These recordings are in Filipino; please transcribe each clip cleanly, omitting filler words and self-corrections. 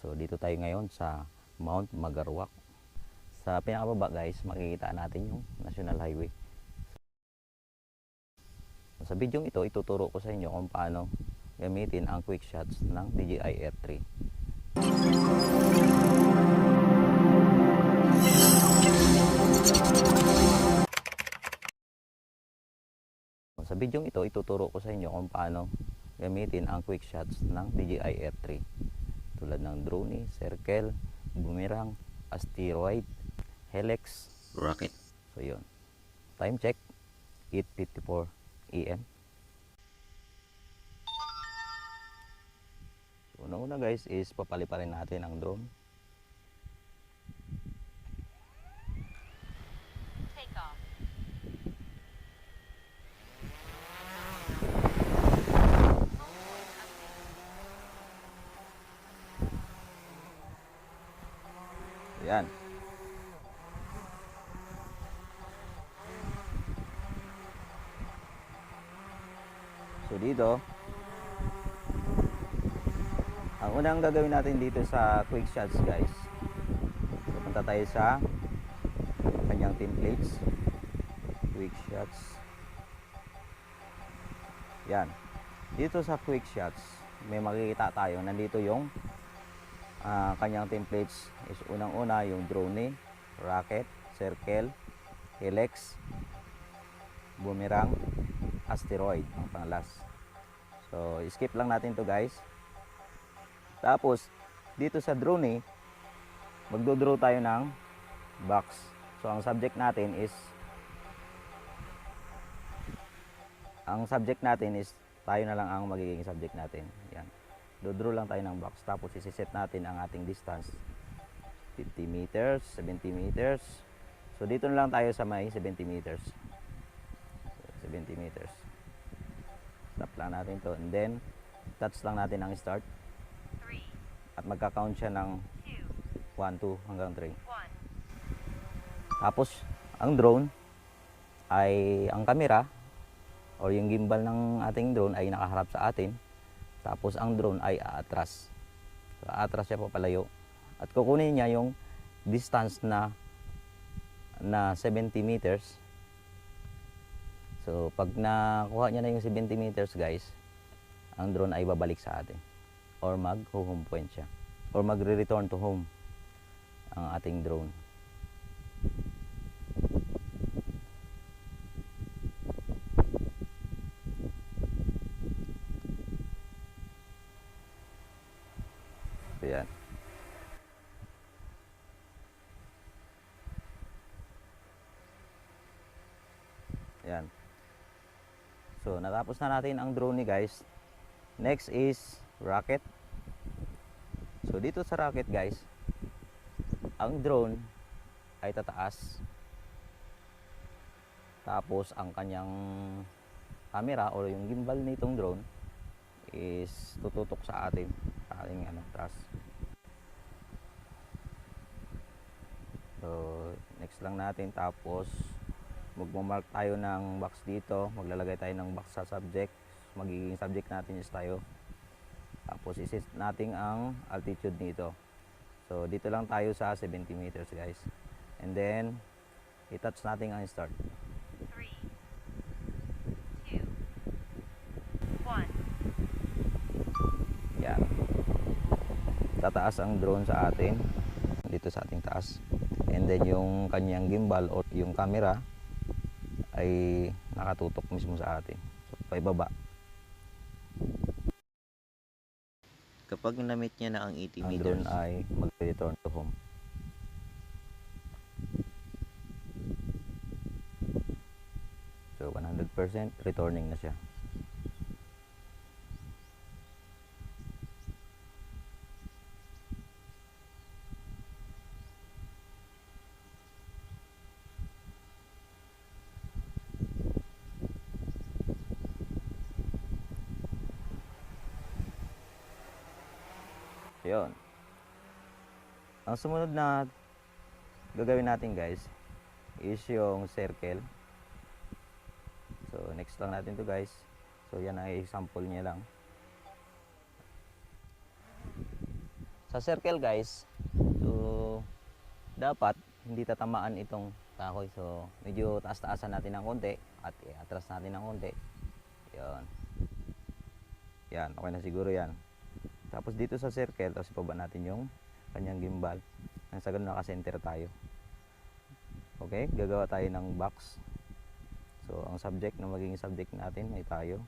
So dito tayo ngayon sa Mount Magarwak. Sa pinakababa guys, makikita natin yung National Highway. Sa video ito, ituturo ko sa inyo kung paano gamitin ang quick shots ng DJI Air 3. Sa video ito, ituturo ko sa inyo kung paano gamitin ang quick shots ng DJI Air 3. Tulad ng drone, circle, boomerang, asteroid, helix, rocket. So yun. Time check, 8:54 AM. So una guys is papaliparin natin ang drone. Yan. So dito, ang unang gagawin natin dito sa quick shots guys, pupunta tayo sa kanyang templates, quick shots. Yan. Dito sa quick shots, may makikita tayo, nandito yung kanyang templates is unang-una yung drone, rocket, circle, helix, boomerang, asteroid ang panglas. So skip lang natin to guys. Tapos dito sa drone, magdo-draw tayo ng box. So ang subject natin is tayo na lang ang magiging subject natin. Yan. Do-draw lang tayo ng box. Tapos isi-set natin ang ating distance. 50 meters, 70 meters. So dito na lang tayo sa may 70 meters. 70 meters. Stop lang natin to. And then, touch lang natin ang start. At magka-count siya ng 1, 2 hanggang 3. Tapos, ang drone ay ang camera o yung gimbal ng ating drone ay nakaharap sa atin. Tapos ang drone ay aatras. So, aatras siya papalayo. At kukunin niya yung distance na 70 meters. So pag nakuha niya na yung 70 meters guys, ang drone ay babalik sa atin. Or mag-home point siya. Or magre-return to home ang ating drone. Ayan. Ayan. So, natapos na natin ang drone ni guys. Next is rocket. So, dito sa rocket guys, ang drone ay tataas. Tapos, ang kanyang camera o yung gimbal nitong drone is tututok sa atin. Sa ating taas. So, next lang natin. Tapos, magmamark tayo ng box dito. Maglalagay tayo ng box sa subject. Magiging subject natin is tayo. Tapos, iset natin ang altitude nito. So, dito lang tayo sa 70 meters guys. And then, i-touch natin ang start. 3, 2, 1. Yan. Tataas ang drone sa atin. Dito sa ating taas. And then yung kanyang gimbal o yung camera ay nakatutok mismo sa atin. So, paibaba. Kapag na-meet niya na ang 80 Ang meters, drone ay mag-return to home. So 100% returning na siya. Yun. Ang sumunod na gagawin natin guys is yung circle. So next lang natin to guys. So yan ay example niya lang. Sa circle guys, so dapat hindi tatamaan itong kahoy. So medyo taas-taasan natin ng konti at i-atras natin ng konti. Yan. Yan, okay na siguro yan. Tapos dito sa circle, tapos ibaba natin yung kanyang gimbal. Nang sa ganun naka-center tayo. Okay, gagawa tayo ng box. So ang subject na magiging subject natin ay tayo.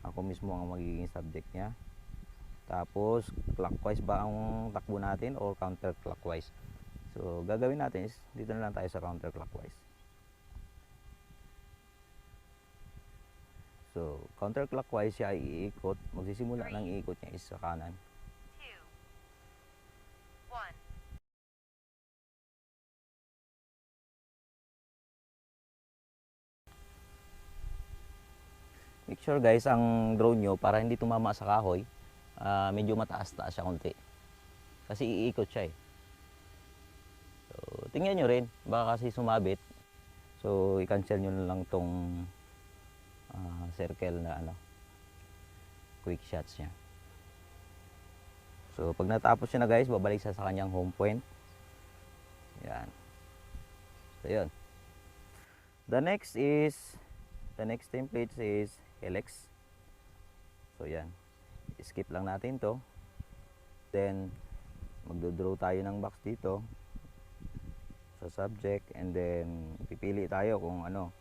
Ako mismo ang magiging subject niya. Tapos clockwise ba ang takbo natin or counterclockwise? So gagawin natin is dito na lang tayo sa counterclockwise. So counterclockwise siya ay iikot. Magsisimula ng iikot niya is sa kanan. 2, 1. Make sure guys ang drone nyo para hindi tumama sa kahoy, medyo mataas-taas siya konti. Kasi iikot siya eh. So tingnan nyo rin, baka kasi sumabit. So i-cancel nyo na lang tong circle na quick shots niya. So pag natapos siya na guys, babalik siya sa kanyang home point. Yan. So yun. The next template is helix. So yan. Skip lang natin to. Then magdo-draw tayo ng box dito sa subject, and then pipili tayo kung ano.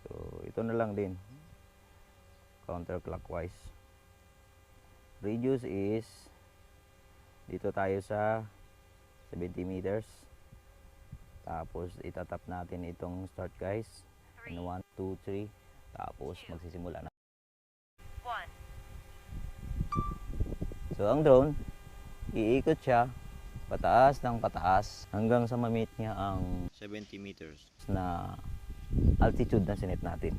So ito na lang din. Counterclockwise. Radius is dito tayo sa 70 meters. Tapos itatap natin itong start guys. 1, 2, 3. Tapos magsisimula na. 1. So ang drone, iikot siya pataas ng pataas hanggang sa ma-meet niya ang 70 meters. na altitude na sinet natin.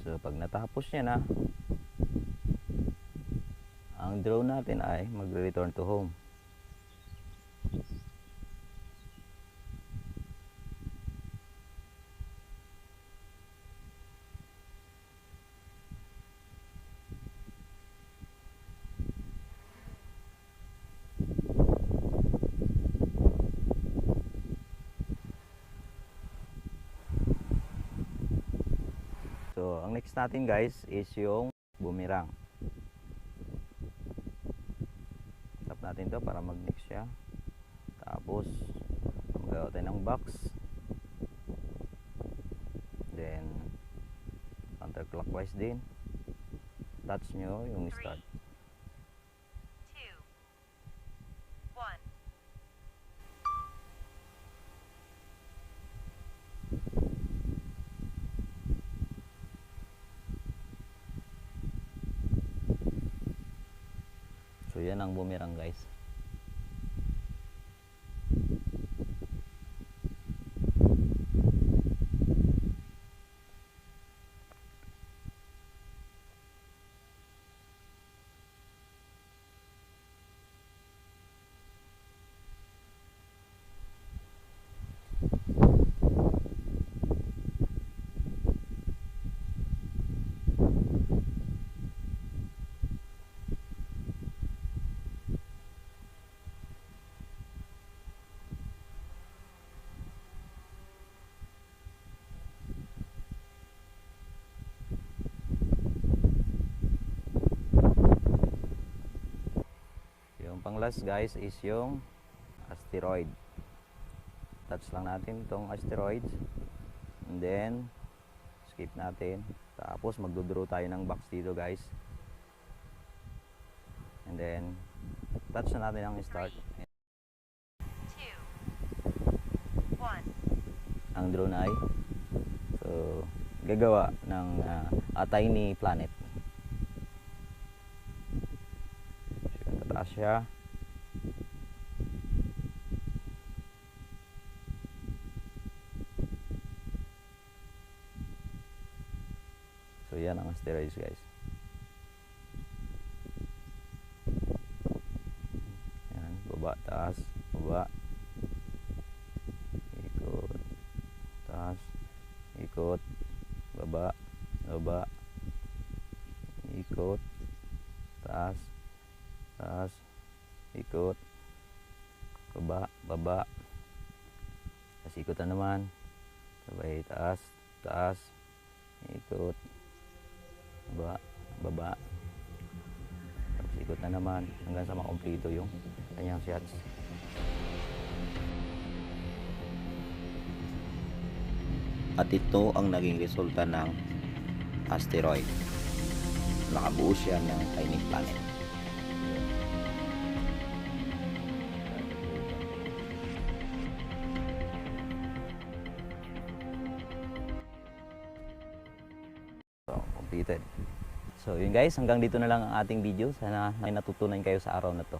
So pag natapos niya na, ang drone natin ay magre-return to home. So ang next natin guys is yung boomerang. Tap natin to para mag-mix siya. Tapos magawa tayo ng box. Then counterclockwise din. Touch nyo yung start. 2, 1. So yan ang boomerang guys. Yung pang last guys is yung asteroid. Touch lang natin itong asteroids, and then skip natin. Tapos magdodraw tayo ng box dito guys, and then touch na natin ang start. 2, 1. Ang drone ay so gagawa ng tiny planet. So, tataas siya. So yan ang asteroids, guys. Yan, baba, taas, baba. Ikot, taas, ikot, baba, baba. Ikot, taas, taas, ikot, baba, baba. Tapos ikot na naman. Sabay, taas, taas, ikot, baba, baba. Tapos ikot na naman hanggang sa makumpleto yung kanyang shots. At ito ang naging resulta ng asteroid. Nakabuo siya ng tiny planet. So, completed. So, yun guys, hanggang dito na lang ang ating video. Sana may natutunan kayo sa araw na to.